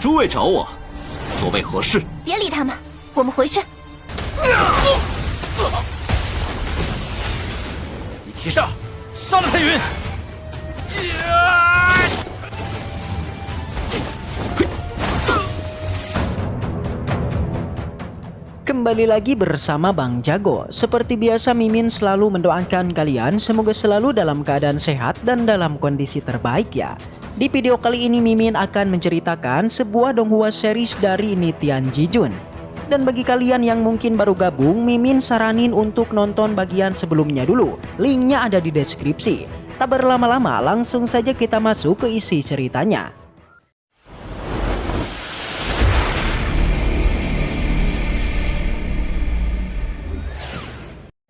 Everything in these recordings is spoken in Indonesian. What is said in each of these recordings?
诸位找我，所谓何事？别理他们，我们回去。一起上，杀了太云！ Kembali lagi bersama Bang Jago. Seperti biasa Mimin selalu mendoakan kalian semoga selalu dalam keadaan sehat dan dalam kondisi terbaik ya. Di video kali ini Mimin akan menceritakan sebuah donghua series dari Nitian Jijun. Dan bagi kalian yang mungkin baru gabung, Mimin saranin untuk nonton bagian sebelumnya dulu. Linknya ada di deskripsi. Tak berlama-lama langsung saja kita masuk ke isi ceritanya.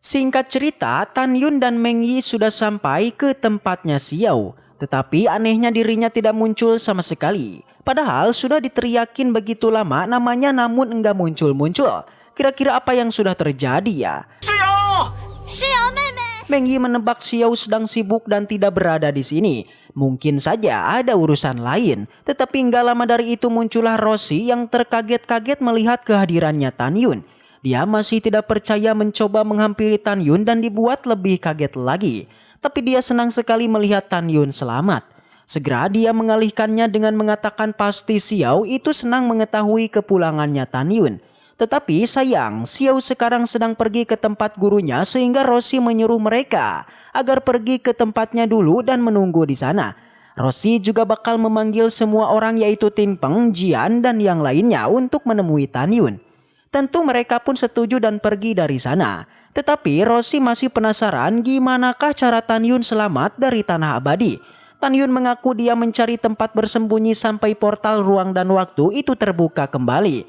Singkat cerita, Tan Yun dan Meng Yi sudah sampai ke tempatnya Xiao. Tetapi anehnya dirinya tidak muncul sama sekali. Padahal sudah diteriakin begitu lama namanya namun enggak muncul-muncul. Kira-kira apa yang sudah terjadi ya? Xiao! Xiao, Meme! Meng Yi menebak Xiao sedang sibuk dan tidak berada di sini. Mungkin saja ada urusan lain. Tetapi enggak lama dari itu muncullah Roshi yang terkaget-kaget melihat kehadirannya Tan Yun. Dia masih tidak percaya mencoba menghampiri Tan Yun dan dibuat lebih kaget lagi. Tapi dia senang sekali melihat Tan Yun selamat. Segera dia mengalihkannya dengan mengatakan pasti Xiao itu senang mengetahui kepulangannya Tan Yun. Tetapi sayang, Xiao sekarang sedang pergi ke tempat gurunya sehingga Roshi menyuruh mereka agar pergi ke tempatnya dulu dan menunggu di sana. Roshi juga bakal memanggil semua orang yaitu Tin Peng, Jian dan yang lainnya untuk menemui Tan Yun. Tentu mereka pun setuju dan pergi dari sana. Tetapi Roshi masih penasaran gimanakah cara Tan Yun selamat dari tanah abadi. Tan Yun mengaku dia mencari tempat bersembunyi sampai portal ruang dan waktu itu terbuka kembali.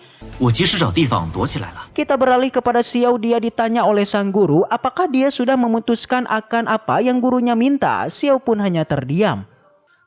Kita beralih kepada Xiao, dia ditanya oleh sang guru apakah dia sudah memutuskan akan apa yang gurunya minta. Xiao pun hanya terdiam.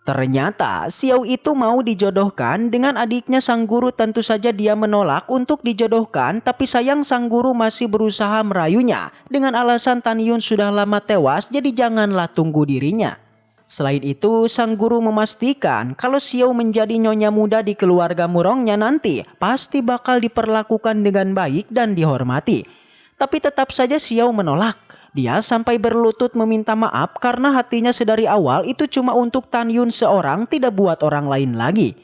Ternyata Xiao itu mau dijodohkan dengan adiknya sang guru. Tentu saja dia menolak untuk dijodohkan, tapi sayang sang guru masih berusaha merayunya dengan alasan Tan Yun sudah lama tewas jadi janganlah tunggu dirinya. Selain itu sang guru memastikan kalau Xiao menjadi nyonya muda di keluarga Murongnya nanti pasti bakal diperlakukan dengan baik dan dihormati. Tapi tetap saja Xiao menolak. Dia sampai berlutut meminta maaf karena hatinya sedari awal itu cuma untuk Tan Yun seorang, tidak buat orang lain lagi.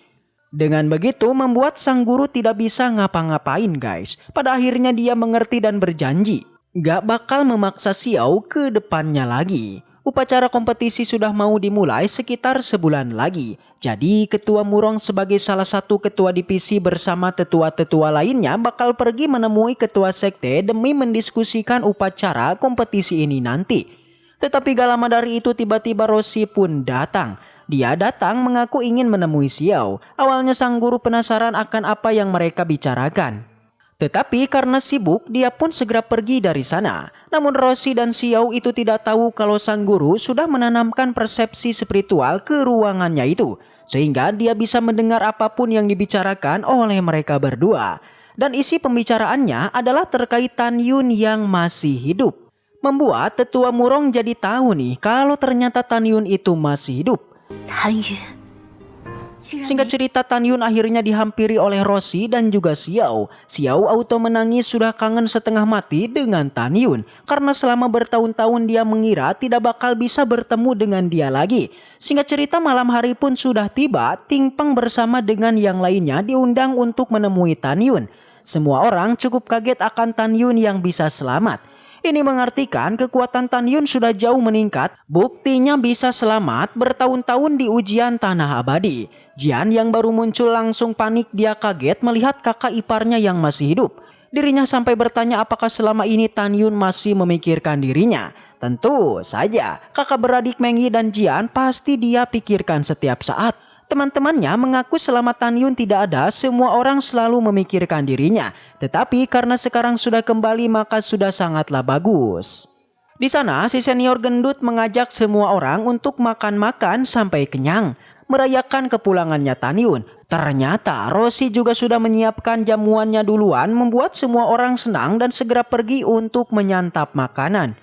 Dengan begitu membuat sang guru tidak bisa ngapa-ngapain guys. Pada akhirnya dia mengerti dan berjanji gak bakal memaksa Xiao ke depannya lagi. Upacara kompetisi sudah mau dimulai sekitar sebulan lagi. Jadi ketua Murong sebagai salah satu ketua divisi bersama tetua-tetua lainnya bakal pergi menemui ketua sekte demi mendiskusikan upacara kompetisi ini nanti. Tetapi gak lama dari itu tiba-tiba Roshi pun datang. Dia datang mengaku ingin menemui Xiao. Awalnya sang guru penasaran akan apa yang mereka bicarakan. Tetapi karena sibuk, dia pun segera pergi dari sana. Namun Roshi dan Xiao itu tidak tahu kalau sang guru sudah menanamkan persepsi spiritual ke ruangannya itu. Sehingga dia bisa mendengar apapun yang dibicarakan oleh mereka berdua. Dan isi pembicaraannya adalah terkait Tan Yun yang masih hidup. Membuat tetua Murong jadi tahu nih kalau ternyata Tan Yun itu masih hidup. Tan Yun. Singkat cerita Tan Yun akhirnya dihampiri oleh Roshi dan juga Xiao. Xiao auto menangis sudah kangen setengah mati dengan Tan Yun. Karena selama bertahun-tahun dia mengira tidak bakal bisa bertemu dengan dia lagi. Singkat cerita malam hari pun sudah tiba. Tin Peng bersama dengan yang lainnya diundang untuk menemui Tan Yun. Semua orang cukup kaget akan Tan Yun yang bisa selamat. Ini mengartikan kekuatan Tan Yun sudah jauh meningkat. Buktinya bisa selamat bertahun-tahun di ujian tanah abadi. Jian yang baru muncul langsung panik, dia kaget melihat kakak iparnya yang masih hidup. Dirinya sampai bertanya apakah selama ini Tan Yun masih memikirkan dirinya. Tentu saja kakak beradik Meng Yi dan Jian pasti dia pikirkan setiap saat. Teman-temannya mengaku selama Tan Yun tidak ada, semua orang selalu memikirkan dirinya. Tetapi karena sekarang sudah kembali maka sudah sangatlah bagus. Di sana si senior gendut mengajak semua orang untuk makan-makan sampai kenyang. Merayakan kepulangannya Tan Yun. Ternyata Roshi juga sudah menyiapkan jamuannya duluan, membuat semua orang senang dan segera pergi untuk menyantap makanan.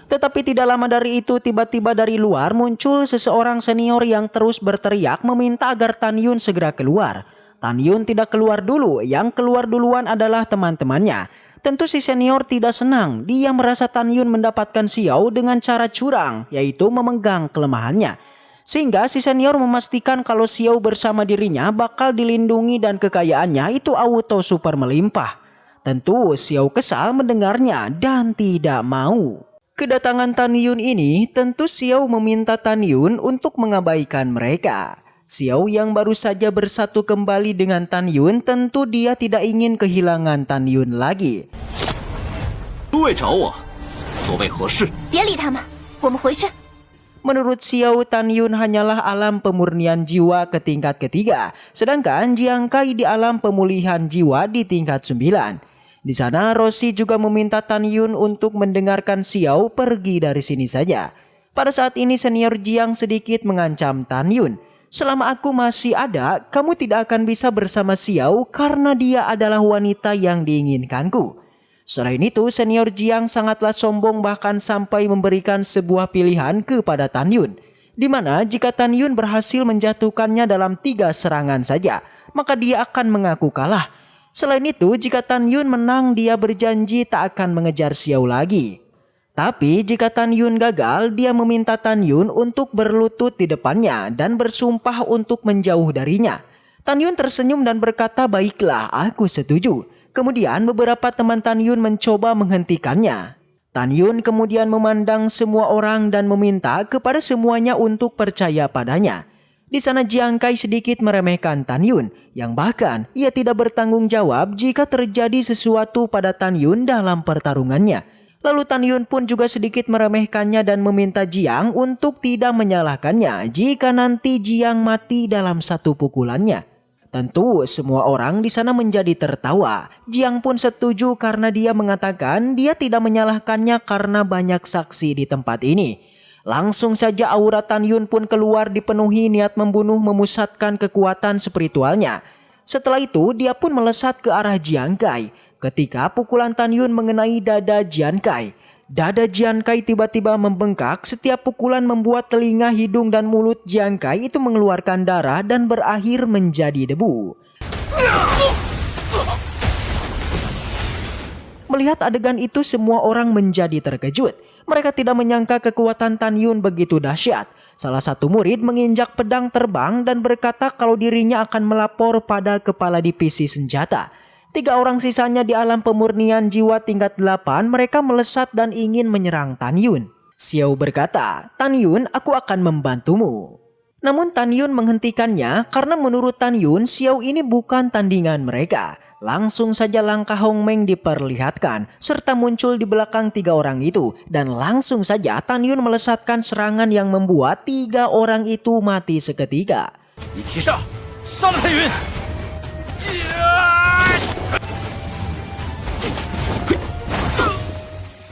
Tetapi tidak lama dari itu tiba-tiba dari luar muncul seseorang senior yang terus berteriak meminta agar Tan Yun segera keluar. Tan Yun tidak keluar dulu, yang keluar duluan adalah teman-temannya. Tentu si senior tidak senang, dia merasa Tan Yun mendapatkan Xiao dengan cara curang, yaitu memegang kelemahannya. Sehingga si senior memastikan kalau Xiao bersama dirinya bakal dilindungi dan kekayaannya itu auto super melimpah. Tentu Xiao kesal mendengarnya dan tidak mau. Kedatangan Tan Yun ini tentu Xiao meminta Tan Yun untuk mengabaikan mereka. Xiao yang baru saja bersatu kembali dengan Tan Yun tentu dia tidak ingin kehilangan Tan Yun lagi. 诸位找我，所谓何事？ 别理他们，我们回去。 Menurut Xiao, Tan Yun hanyalah alam pemurnian jiwa ke tingkat ketiga, sedangkan Jiang Kai di alam pemulihan jiwa di tingkat 9. Di sana Rossi juga meminta Tan Yun untuk mendengarkan Xiao pergi dari sini saja. Pada saat ini senior Jiang sedikit mengancam Tan Yun. Selama aku masih ada, kamu tidak akan bisa bersama Xiao karena dia adalah wanita yang diinginkanku. Selain itu senior Jiang sangatlah sombong bahkan sampai memberikan sebuah pilihan kepada Tan Yun. Di mana jika Tan Yun berhasil menjatuhkannya dalam 3 serangan saja, maka dia akan mengaku kalah. Selain itu, jika Tan Yun menang, dia berjanji tak akan mengejar Xiao lagi. Tapi jika Tan Yun gagal, dia meminta Tan Yun untuk berlutut di depannya dan bersumpah untuk menjauh darinya. Tan Yun tersenyum dan berkata, "Baiklah, aku setuju." Kemudian beberapa teman Tan Yun mencoba menghentikannya. Tan Yun kemudian memandang semua orang dan meminta kepada semuanya untuk percaya padanya. Di sana Jiang Kai sedikit meremehkan Tan Yun, yang bahkan ia tidak bertanggung jawab jika terjadi sesuatu pada Tan Yun dalam pertarungannya. Lalu Tan Yun pun juga sedikit meremehkannya dan meminta Jiang untuk tidak menyalahkannya jika nanti Jiang mati dalam satu pukulannya. Tentu semua orang di sana menjadi tertawa. Jiang pun setuju karena dia mengatakan dia tidak menyalahkannya karena banyak saksi di tempat ini. Langsung saja aura Tan Yun pun keluar dipenuhi niat membunuh memusatkan kekuatan spiritualnya. Setelah itu dia pun melesat ke arah Jiang Kai. Ketika pukulan Tan Yun mengenai dada Jiang Kai, dada Jiang Kai tiba-tiba membengkak. Setiap pukulan membuat telinga, hidung dan mulut Jiang Kai itu mengeluarkan darah dan berakhir menjadi debu. Melihat adegan itu semua orang menjadi terkejut. Mereka tidak menyangka kekuatan Tan Yun begitu dahsyat. Salah satu murid menginjak pedang terbang dan berkata kalau dirinya akan melapor pada kepala divisi senjata. 3 orang sisanya di alam pemurnian jiwa tingkat 8 mereka melesat dan ingin menyerang Tan Yun. Xiao berkata, "Tan Yun, aku akan membantumu." Namun Tan Yun menghentikannya karena menurut Tan Yun Xiao ini bukan tandingan mereka. Langsung saja langkah Hong Meng diperlihatkan serta muncul di belakang 3 orang itu dan langsung saja Tan Yun melesatkan serangan yang membuat 3 orang itu mati seketika. 一起上，杀了太云！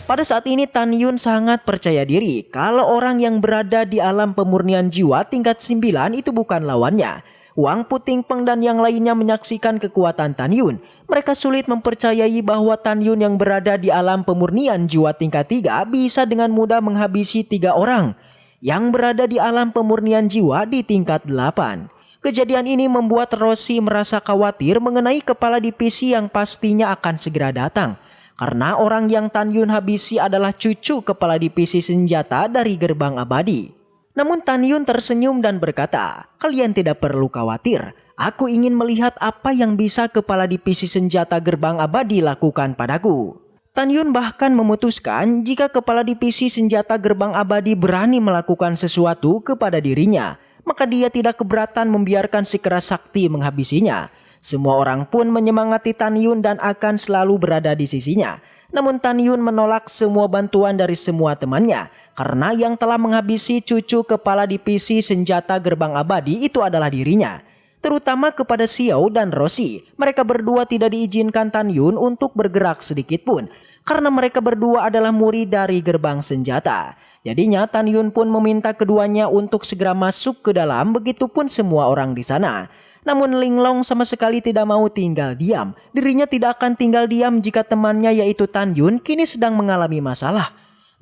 Pada saat ini Tan Yun sangat percaya diri kalau orang yang berada di alam pemurnian jiwa tingkat 9 itu bukan lawannya. Wang Puting Peng dan yang lainnya menyaksikan kekuatan Tan Yun. Mereka sulit mempercayai bahwa Tan Yun yang berada di alam pemurnian jiwa tingkat 3 bisa dengan mudah menghabisi 3 orang yang berada di alam pemurnian jiwa di tingkat 8. Kejadian ini membuat Rossi merasa khawatir mengenai kepala divisi yang pastinya akan segera datang. Karena orang yang Tan Yun habisi adalah cucu kepala divisi senjata dari gerbang abadi. Namun Tan Yun tersenyum dan berkata, "Kalian tidak perlu khawatir. Aku ingin melihat apa yang bisa kepala divisi senjata gerbang abadi lakukan padaku." Tan Yun bahkan memutuskan jika kepala divisi senjata gerbang abadi berani melakukan sesuatu kepada dirinya, maka dia tidak keberatan membiarkan si keras sakti menghabisinya. Semua orang pun menyemangati Tan Yun dan akan selalu berada di sisinya. Namun Tan Yun menolak semua bantuan dari semua temannya. Karena yang telah menghabisi cucu kepala divisi senjata gerbang abadi itu adalah dirinya. Terutama kepada Xiao dan Rossi. Mereka berdua tidak diizinkan Tan Yun untuk bergerak sedikit pun. Karena mereka berdua adalah murid dari gerbang senjata. Jadinya Tan Yun pun meminta keduanya untuk segera masuk ke dalam, begitupun semua orang di sana. Namun Linglong sama sekali tidak mau tinggal diam. Dirinya tidak akan tinggal diam jika temannya yaitu Tan Yun kini sedang mengalami masalah.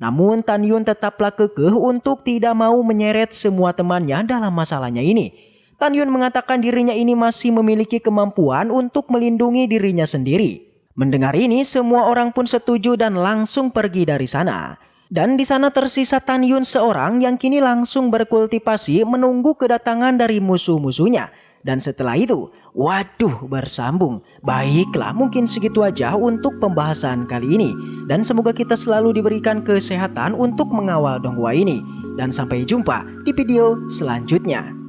Namun Tan Yun tetaplah kekeh untuk tidak mau menyeret semua temannya dalam masalahnya ini. Tan Yun mengatakan dirinya ini masih memiliki kemampuan untuk melindungi dirinya sendiri. Mendengar ini, semua orang pun setuju dan langsung pergi dari sana. Dan di sana tersisa Tan Yun seorang yang kini langsung berkultivasi menunggu kedatangan dari musuh-musuhnya. Dan setelah itu, waduh, bersambung. Baiklah, mungkin segitu aja untuk pembahasan kali ini. Dan semoga kita selalu diberikan kesehatan untuk mengawal donghua ini. Dan sampai jumpa di video selanjutnya.